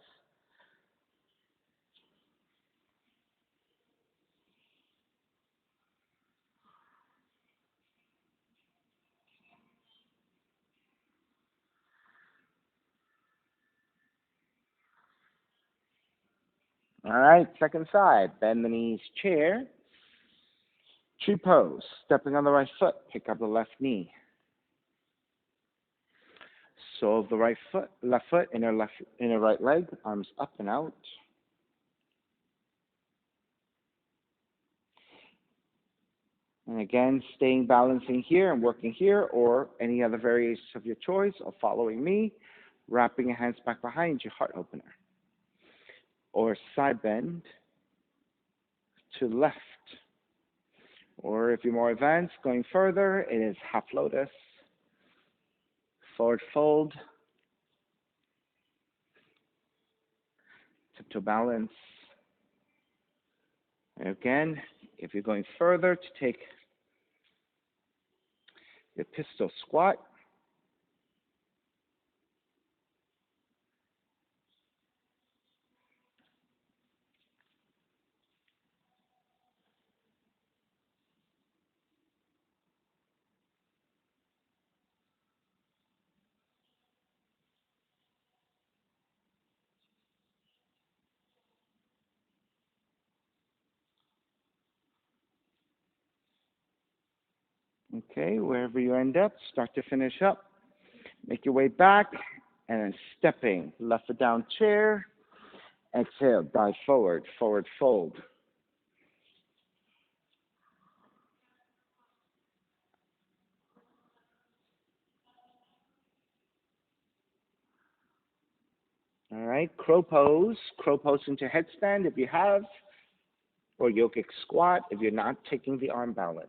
All right, second side. Bend the knees, chair. Tree pose. Stepping on the right foot, pick up the left knee. Sole of the right foot, left foot, inner right leg, arms up and out. And again, staying balancing here and working here, or any other variations of your choice, or following me, wrapping your hands back behind you, heart opener. Or side bend to left. Or if you're more advanced, going further, it is half lotus, forward fold, tiptoe balance. And again, if you're going further, to take your pistol squat. Okay, wherever you end up, start to finish up. Make your way back, and then stepping, left foot down, chair. Exhale, dive forward, forward fold. All right, crow pose into headstand if you have, or yogic squat if you're not taking the arm balance.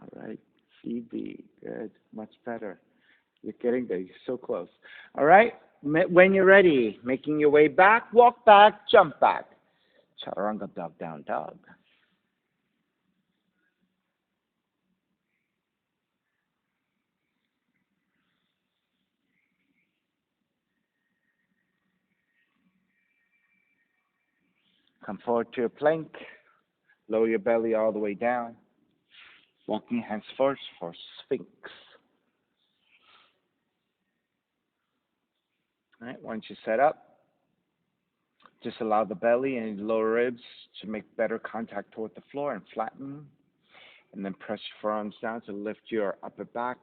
All right, CB, good, much better. You're getting there, you're so close. All right, when you're ready, making your way back, walk back, jump back. Chaturanga dog, down dog. Come forward to your plank. Lower your belly all the way down. Walking your hands first for Sphinx. All right, once you set up, just allow the belly and lower ribs to make better contact toward the floor and flatten. And then press your forearms down to lift your upper back.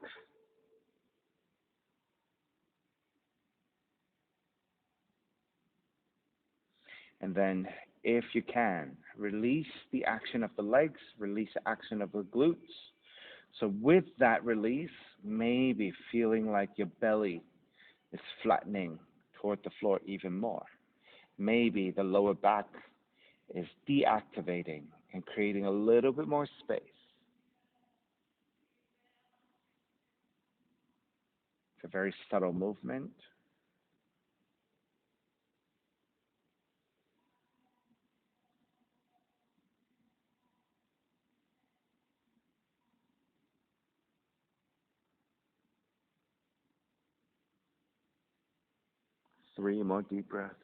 And then, if you can, release the action of the legs, release the action of the glutes. So with that release, maybe feeling like your belly is flattening toward the floor even more. Maybe the lower back is deactivating and creating a little bit more space. It's a very subtle movement. Three more deep breaths.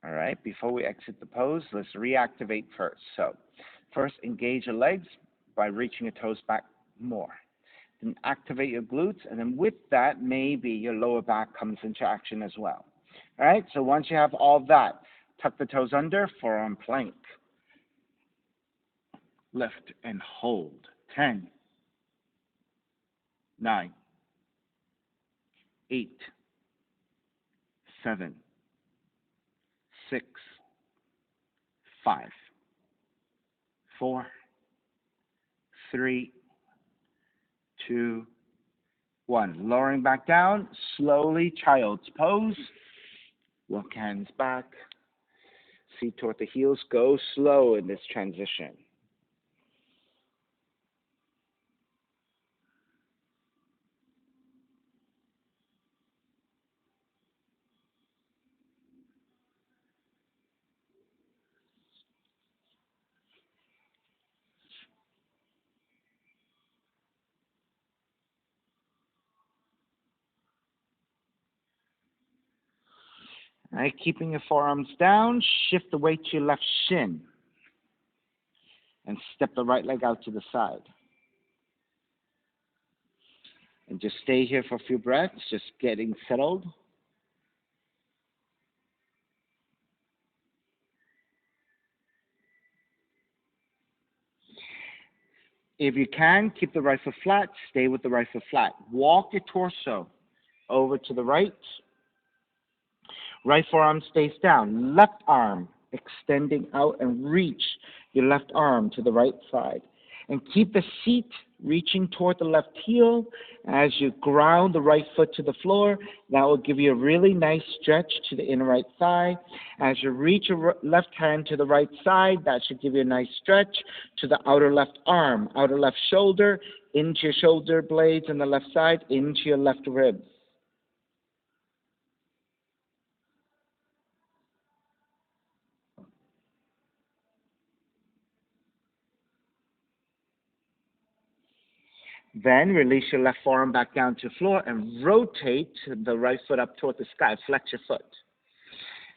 All right, before we exit the pose, let's reactivate first. So, first engage your legs by reaching your toes back more. Then activate your glutes, and then with that, maybe your lower back comes into action as well. All right, so once you have all that, tuck the toes under, forearm plank. Lift and hold. 10, 9, 8, 7, 6, 5, 4, 3, 2, 1. Lowering back down, slowly, child's pose. Walk hands back. Feet toward the heels. Go slow in this transition. All right, keeping your forearms down, shift the weight to your left shin. And step the right leg out to the side. And just stay here for a few breaths, just getting settled. If you can, keep the right foot flat, stay with the right foot flat. Walk your torso over to the right. Right forearm stays down. Left arm extending out and reach your left arm to the right side. And keep the seat reaching toward the left heel as you ground the right foot to the floor. That will give you a really nice stretch to the inner right thigh. As you reach your left hand to the right side, that should give you a nice stretch to the outer left arm, outer left shoulder, into your shoulder blades on the left side, into your left ribs. Then release your left forearm back down to the floor and rotate the right foot up toward the sky. Flex your foot.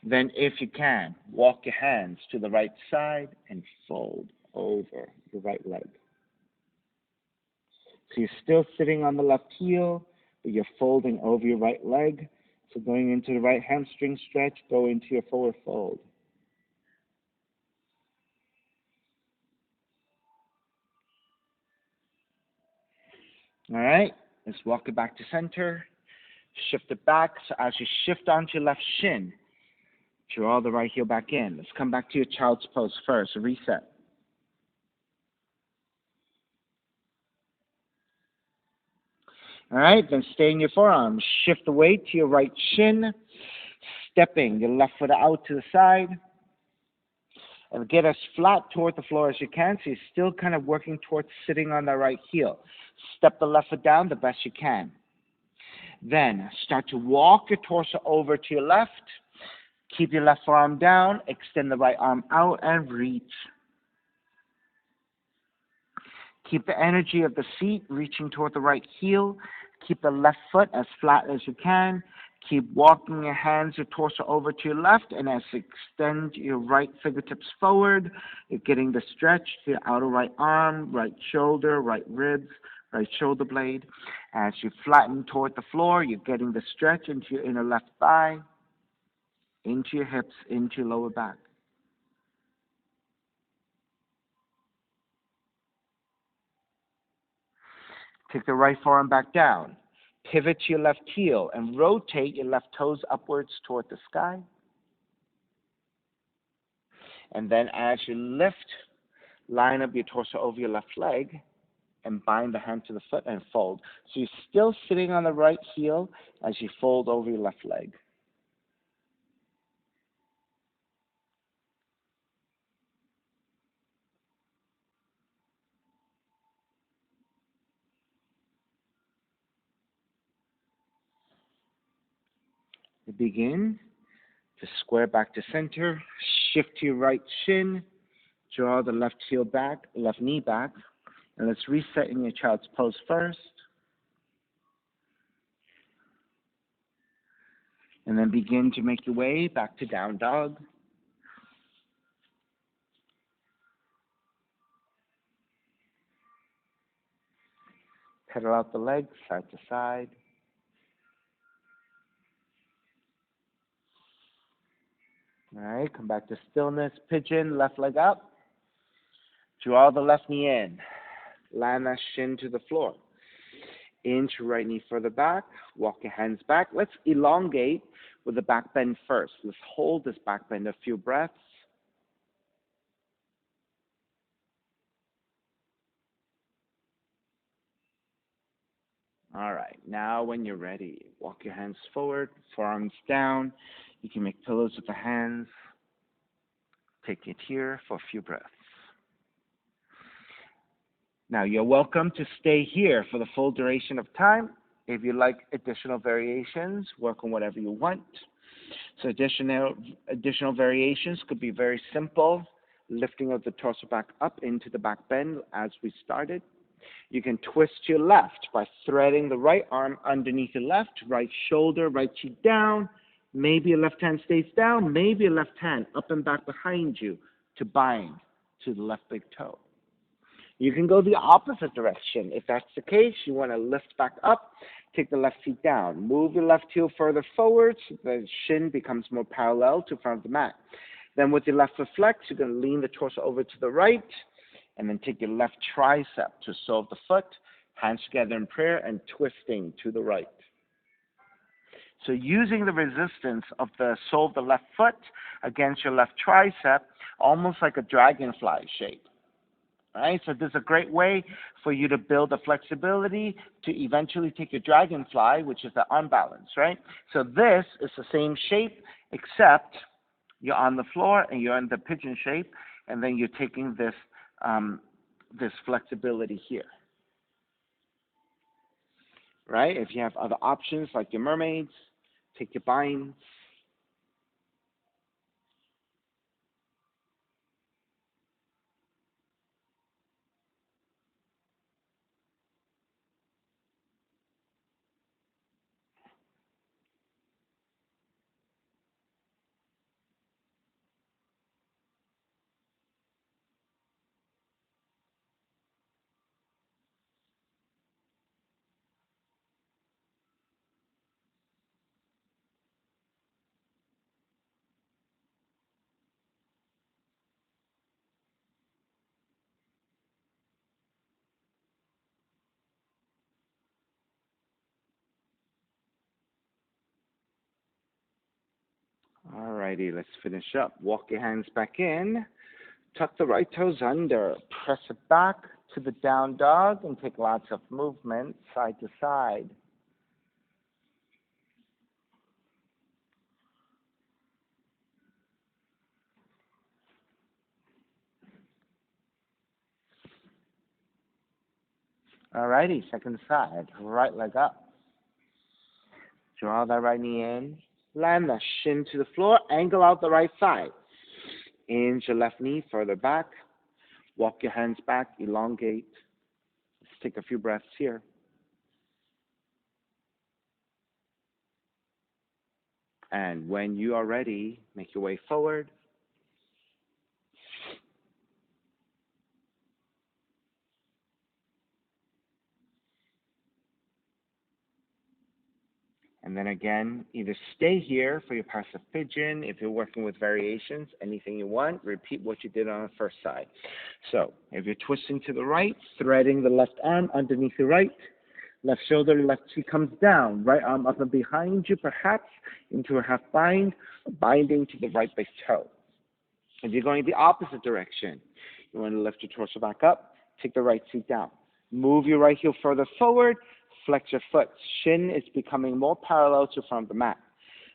Then, if you can, walk your hands to the right side and fold over your right leg. So you're still sitting on the left heel, but you're folding over your right leg. So going into the right hamstring stretch, go into your forward fold. All right, let's walk it back to center. Shift it back. So as you shift onto your left shin, draw the right heel back in. Let's come back to your child's pose first. Reset. All right, then stay in your forearms. Shift the weight to your right shin, stepping your left foot out to the side. And get as flat toward the floor as you can, so you're still kind of working towards sitting on the right heel. Step the left foot down the best you can. Then start to walk your torso over to your left. Keep your left forearm down, extend the right arm out and reach. Keep the energy of the seat reaching toward the right heel. Keep the left foot as flat as you can. Keep walking your hands, your torso over to your left, and as you extend your right fingertips forward, you're getting the stretch to your outer right arm, right shoulder, right ribs, right shoulder blade. As you flatten toward the floor, you're getting the stretch into your inner left thigh, into your hips, into your lower back. Take the right forearm back down. Pivot to your left heel and rotate your left toes upwards toward the sky. And then as you lift, line up your torso over your left leg and bind the hand to the foot and fold. So you're still sitting on the right heel as you fold over your left leg. You begin to square back to center, shift to your right shin, draw the left heel back, left knee back, and let's reset in your child's pose first. And then begin to make your way back to down dog. Pedal out the legs side to side. All right, come back to stillness. Pigeon, left leg up. Draw the left knee in. Land that shin to the floor. Inch your right knee further back. Walk your hands back. Let's elongate with the back bend first. Let's hold this back bend a few breaths. All right, now when you're ready, walk your hands forward, forearms down. You can make pillows with the hands. Take it here for a few breaths. Now, you're welcome to stay here for the full duration of time. If you like additional variations, work on whatever you want. So additional variations could be very simple, lifting of the torso back up into the back bend as we started. You can twist to your left by threading the right arm underneath your left, right shoulder, right cheek down. Maybe your left hand stays down, maybe your left hand up and back behind you to bind to the left big toe. You can go the opposite direction. If that's the case, you want to lift back up, take the left feet down. Move your left heel further forward so the shin becomes more parallel to the front of the mat. Then with your left foot flex, you're going to lean the torso over to the right, and then take your left tricep to sole of the foot, hands together in prayer, and twisting to the right. So using the resistance of the sole of the left foot against your left tricep, almost like a dragonfly shape. All right, so this is a great way for you to build the flexibility to eventually take your dragonfly, which is the arm balance, right? So this is the same shape, except you're on the floor and you're in the pigeon shape, and then you're taking this this flexibility here, right? If you have other options like your mermaids, take your binds. All righty, let's finish up. Walk your hands back in. Tuck the right toes under. Press it back to the down dog and take lots of movement side to side. All righty, second side. Right leg up. Draw that right knee in. Land the shin to the floor. Angle out the right side. Inch your left knee further back. Walk your hands back. Elongate. Let's take a few breaths here. And when you are ready, make your way forward. And then again, either stay here for your passive pigeon. If you're working with variations, anything you want, repeat what you did on the first side. So if you're twisting to the right, threading the left arm underneath your right, left shoulder, left cheek comes down, right arm up and behind you, perhaps into a half bind, binding to the right big toe. If you're going the opposite direction, you want to lift your torso back up, take the right seat down. Move your right heel further forward, flex your foot. Shin is becoming more parallel to front of the mat.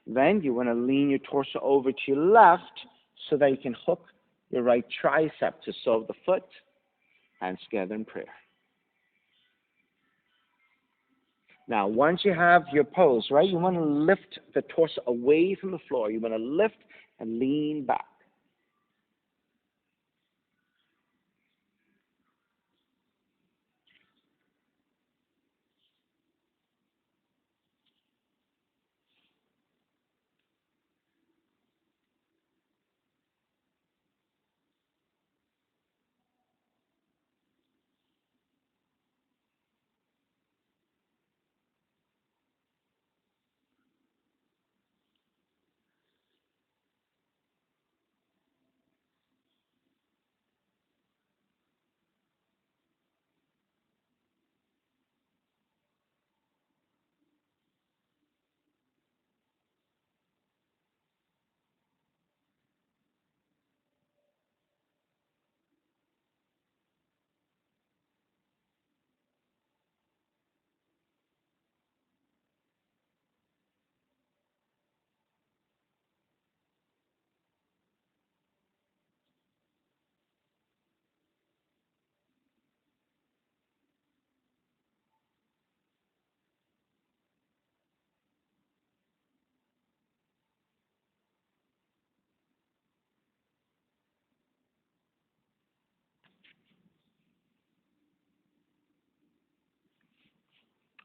Then you want to lean your torso over to your left so that you can hook your right tricep to sole the foot. Hands together in prayer. Now, once you have your pose, right, you want to lift the torso away from the floor. You want to lift and lean back.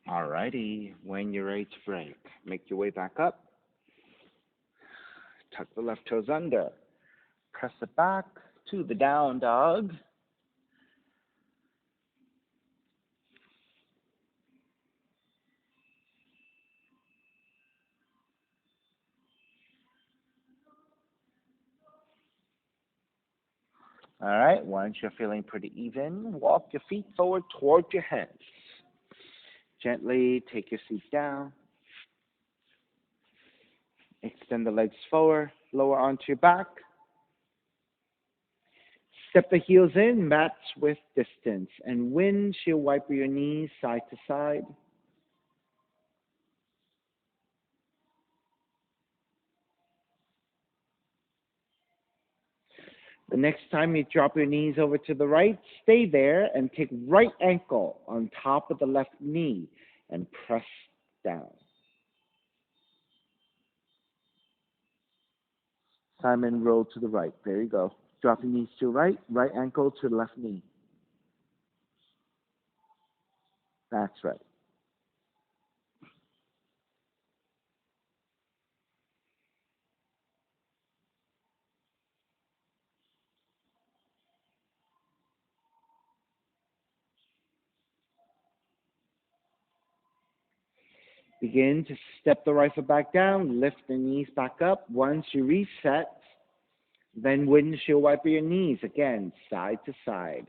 Alrighty, when you're ready to break, make your way back up. Tuck the left toes under. Press it back to the down dog. All right, once you're feeling pretty even, walk your feet forward toward your hands. Gently take your seat down. Extend the legs forward, lower onto your back. Step the heels in, match with distance, and windshield wiper your knees side to side. The next time you drop your knees over to the right, stay there and take right ankle on top of the left knee and press down. Simon, roll to the right. There you go. Drop your knees to the right, right ankle to the left knee. That's right. Begin to step the right foot back down, lift the knees back up. Once you reset, then windshield wiper your knees again, side to side.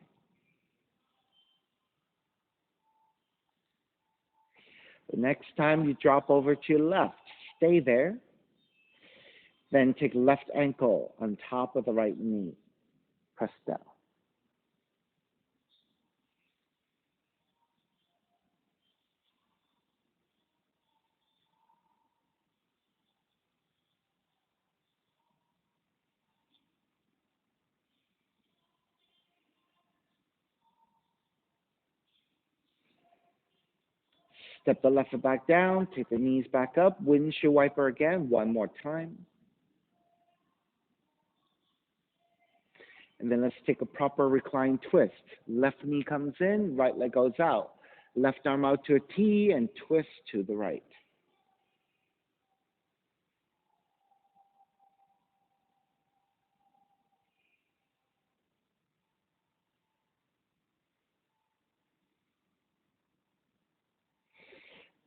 The next time you drop over to your left, stay there. Then take left ankle on top of the right knee. Press down. Step the left foot back down, take the knees back up, windshield wiper again, one more time. And then let's take a proper reclined twist. Left knee comes in, right leg goes out. Left arm out to a T and twist to the right.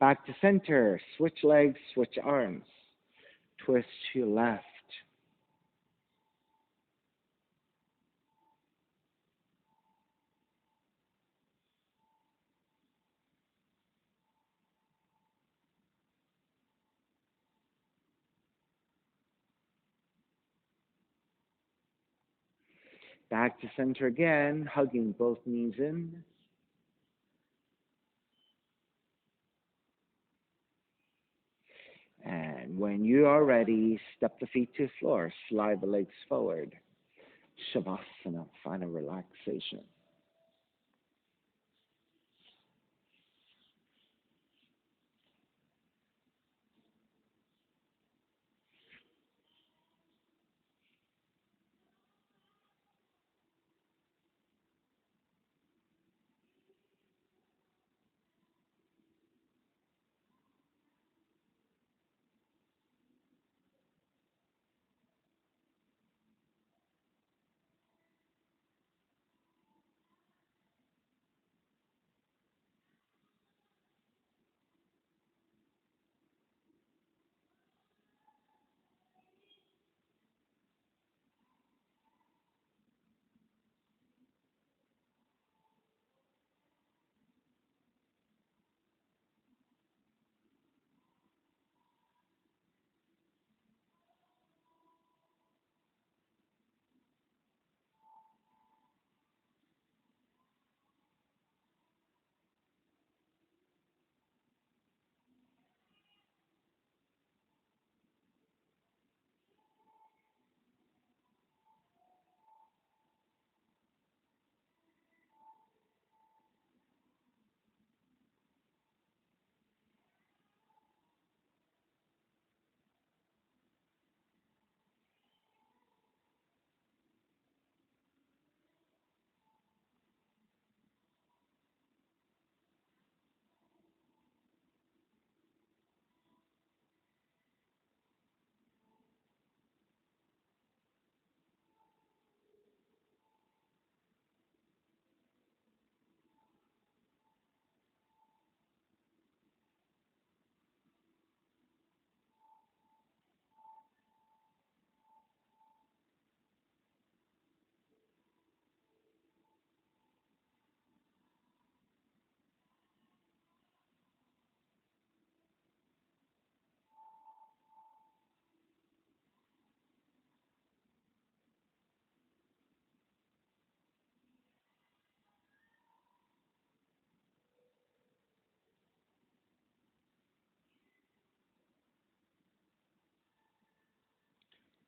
Back to center. Switch legs, switch arms. Twist to your left. Back to center again, hugging both knees in. And when you are ready, step the feet to the floor, slide the legs forward. Shavasana, final relaxation.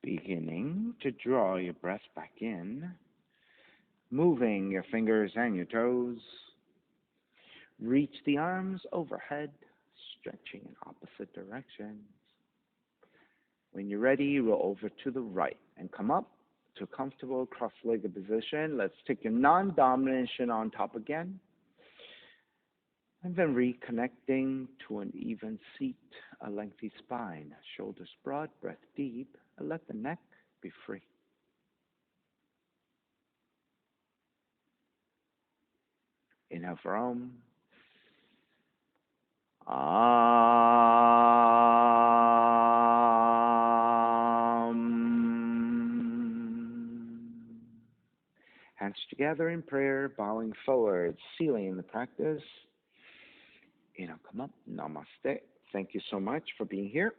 Beginning to draw your breath back in, moving your fingers and your toes. Reach the arms overhead, stretching in opposite directions. When you're ready, roll over to the right and come up to a comfortable cross-legged position. Let's take your non-dominant shin on top again. And then reconnecting to an even seat, a lengthy spine, shoulders broad, breath deep, and let the neck be free. Inhale for Om. Hands together in prayer, bowing forward, sealing the practice. Come up, namaste. Thank you so much for being here.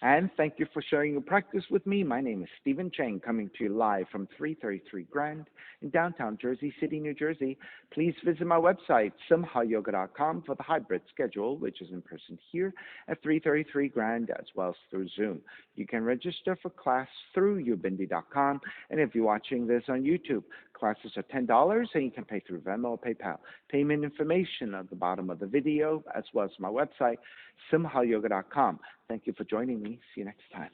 And thank you for sharing your practice with me. My name is Stephen Chang, coming to you live from 333 Grand in downtown Jersey City, New Jersey. Please visit my website, simhayoga.com, for the hybrid schedule, which is in person here at 333 Grand, as well as through Zoom. You can register for class through ubindi.com, and if you're watching this on YouTube, classes are $10, and you can pay through Venmo or PayPal. Payment information at the bottom of the video, as well as my website, simhayoga.com. Thank you for joining me. See you next time.